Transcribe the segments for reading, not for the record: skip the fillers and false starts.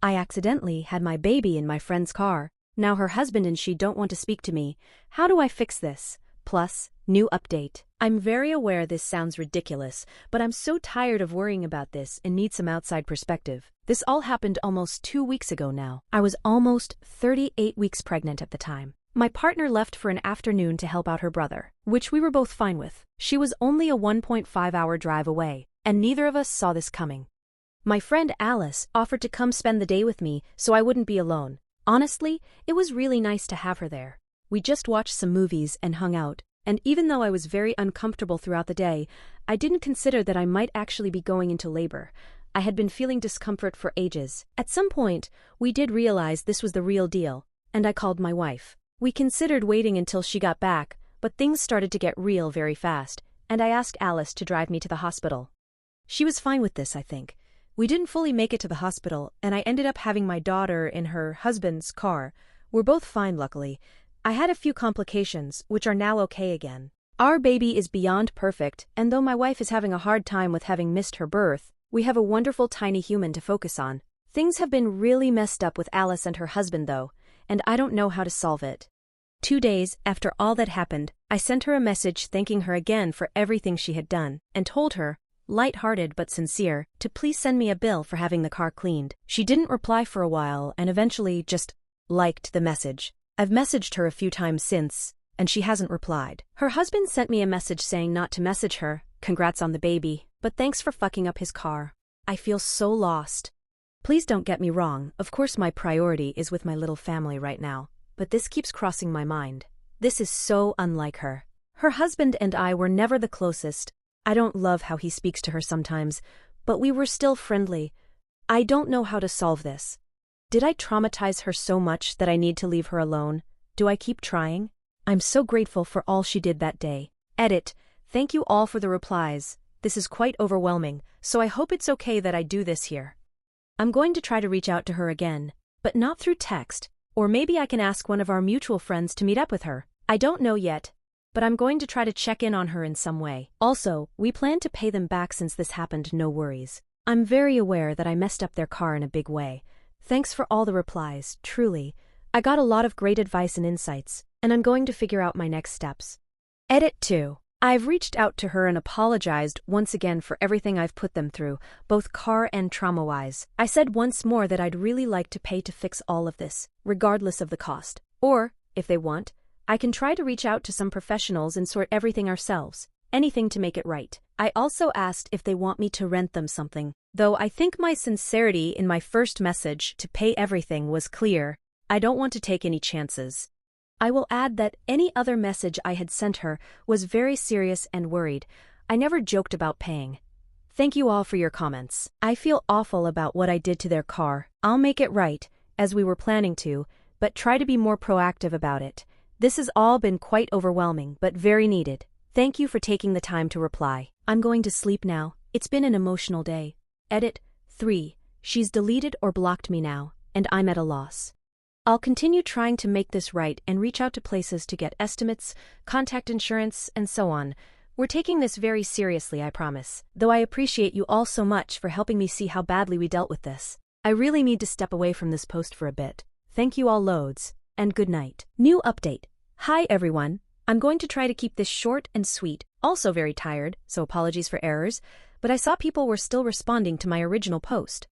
I accidentally had my baby in my friend's car. Now her husband and she don't want to speak to me. How do I fix this? Plus, new update. I'm very aware this sounds ridiculous, but I'm so tired of worrying about this and need some outside perspective. This all happened almost 2 weeks ago now. I was almost 38 weeks pregnant at the time. My partner left for an afternoon to help out her brother, which we were both fine with. She was only a 1.5-hour drive away, and neither of us saw this coming. My friend Alice offered to come spend the day with me so I wouldn't be alone. Honestly, it was really nice to have her there. We just watched some movies and hung out, and even though I was very uncomfortable throughout the day, I didn't consider that I might actually be going into labor. I had been feeling discomfort for ages. At some point, we did realize this was the real deal, and I called my wife. We considered waiting until she got back, but things started to get real very fast, and I asked Alice to drive me to the hospital. She was fine with this, I think. We didn't fully make it to the hospital, and I ended up having my daughter in her husband's car. We're both fine, luckily. I had a few complications, which are now okay again. Our baby is beyond perfect, and though my wife is having a hard time with having missed her birth, we have a wonderful tiny human to focus on. Things have been really messed up with Alice and her husband, though, and I don't know how to solve it. 2 days after all that happened, I sent her a message thanking her again for everything she had done, and told her, light-hearted but sincere, to please send me a bill for having the car cleaned. She didn't reply for a while and eventually just liked the message. I've messaged her a few times since, and she hasn't replied. Her husband sent me a message saying not to message her, congrats on the baby, but thanks for fucking up his car. I feel so lost. Please don't get me wrong, of course my priority is with my little family right now, but this keeps crossing my mind. This is so unlike her. Her husband and I were never the closest. I don't love how he speaks to her sometimes, but we were still friendly. I don't know how to solve this. Did I traumatize her so much that I need to leave her alone? Do I keep trying? I'm so grateful for all she did that day. Edit. Thank you all for the replies. This is quite overwhelming, so I hope it's okay that I do this here. I'm going to try to reach out to her again, but not through text, or maybe I can ask one of our mutual friends to meet up with her. I don't know yet, but I'm going to try to check in on her in some way. Also, we plan to pay them back since this happened, no worries. I'm very aware that I messed up their car in a big way. Thanks for all the replies, truly. I got a lot of great advice and insights, and I'm going to figure out my next steps. Edit 2. I've reached out to her and apologized once again for everything I've put them through, both car and trauma-wise. I said once more that I'd really like to pay to fix all of this, regardless of the cost. Or, if they want, I can try to reach out to some professionals and sort everything ourselves. Anything to make it right. I also asked if they want me to rent them something, though I think my sincerity in my first message to pay everything was clear. I don't want to take any chances. I will add that any other message I had sent her was very serious and worried. I never joked about paying. Thank you all for your comments. I feel awful about what I did to their car. I'll make it right, as we were planning to, but try to be more proactive about it. This has all been quite overwhelming, but very needed. Thank you for taking the time to reply. I'm going to sleep now. It's been an emotional day. Edit 3. She's deleted or blocked me now, and I'm at a loss. I'll continue trying to make this right and reach out to places to get estimates, contact insurance, and so on. We're taking this very seriously, I promise, though I appreciate you all so much for helping me see how badly we dealt with this. I really need to step away from this post for a bit. Thank you all loads, and good night. New update. Hi everyone. I'm going to try to keep this short and sweet, also very tired, so apologies for errors, but I saw people were still responding to my original post.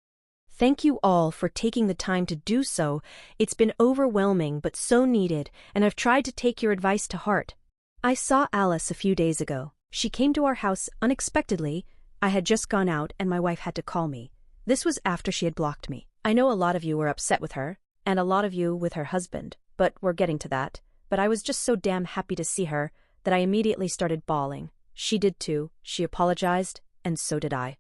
Thank you all for taking the time to do so. It's been overwhelming but so needed, and I've tried to take your advice to heart. I saw Alice a few days ago. She came to our house unexpectedly. I had just gone out and my wife had to call me. This was after she had blocked me. I know a lot of you were upset with her, and a lot of you with her husband, but we're getting to that. But I was just so damn happy to see her that I immediately started bawling. She did too. She apologized, and so did I.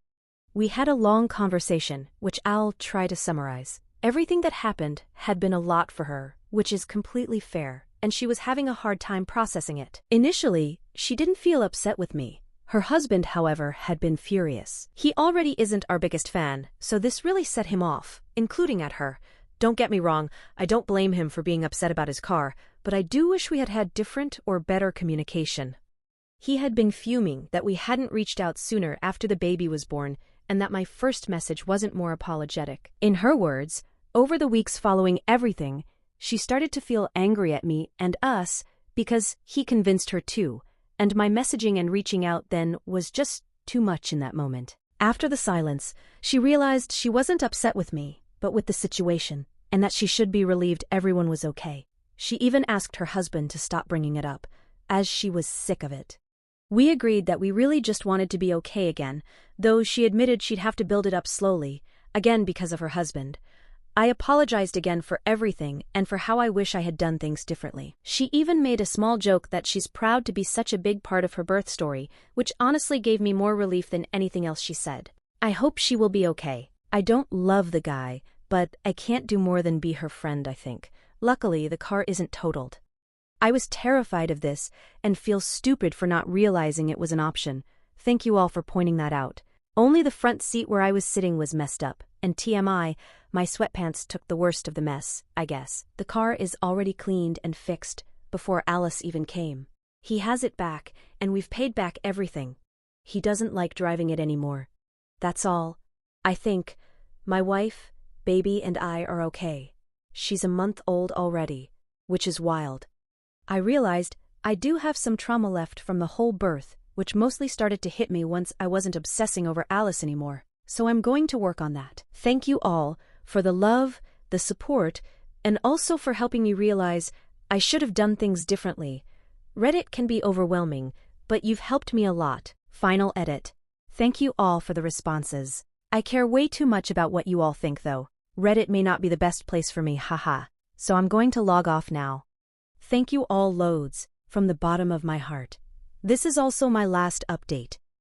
We had a long conversation, which I'll try to summarize. Everything that happened had been a lot for her, which is completely fair, and she was having a hard time processing it. Initially, she didn't feel upset with me. Her husband, however, had been furious. He already isn't our biggest fan, so this really set him off, including at her. Don't get me wrong, I don't blame him for being upset about his car, but I do wish we had had different or better communication. He had been fuming that we hadn't reached out sooner after the baby was born, and that my first message wasn't more apologetic. In her words, Over the weeks following everything, she started to feel angry at me and us because he convinced her too, and my messaging and reaching out then was just too much in that moment. After the silence, she realized she wasn't upset with me, but with the situation, and that she should be relieved everyone was okay. She even asked her husband to stop bringing it up, as she was sick of it. We agreed that we really just wanted to be okay again, though she admitted she'd have to build it up slowly, again because of her husband. I apologized again for everything and for how I wish I had done things differently. She even made a small joke that she's proud to be such a big part of her birth story, which honestly gave me more relief than anything else she said. I hope she will be okay. I don't love the guy, but I can't do more than be her friend, I think. Luckily, the car isn't totaled. I was terrified of this and feel stupid for not realizing it was an option. Thank you all for pointing that out. Only the front seat where I was sitting was messed up, and TMI, my sweatpants took the worst of the mess, I guess. The car is already cleaned and fixed before Alice even came. He has it back, and we've paid back everything. He doesn't like driving it anymore. That's all. I think my wife, baby, and I are okay. She's a month old already, which is wild. I realized I do have some trauma left from the whole birth, which mostly started to hit me once I wasn't obsessing over Alice anymore. So I'm going to work on that. Thank you all for the love, the support, and also for helping me realize I should have done things differently. Reddit can be overwhelming, but you've helped me a lot. Final edit. Thank you all for the responses. I care way too much about what you all think though. Reddit may not be the best place for me, haha. So I'm going to log off now. Thank you all loads, from the bottom of my heart. This is also my last update.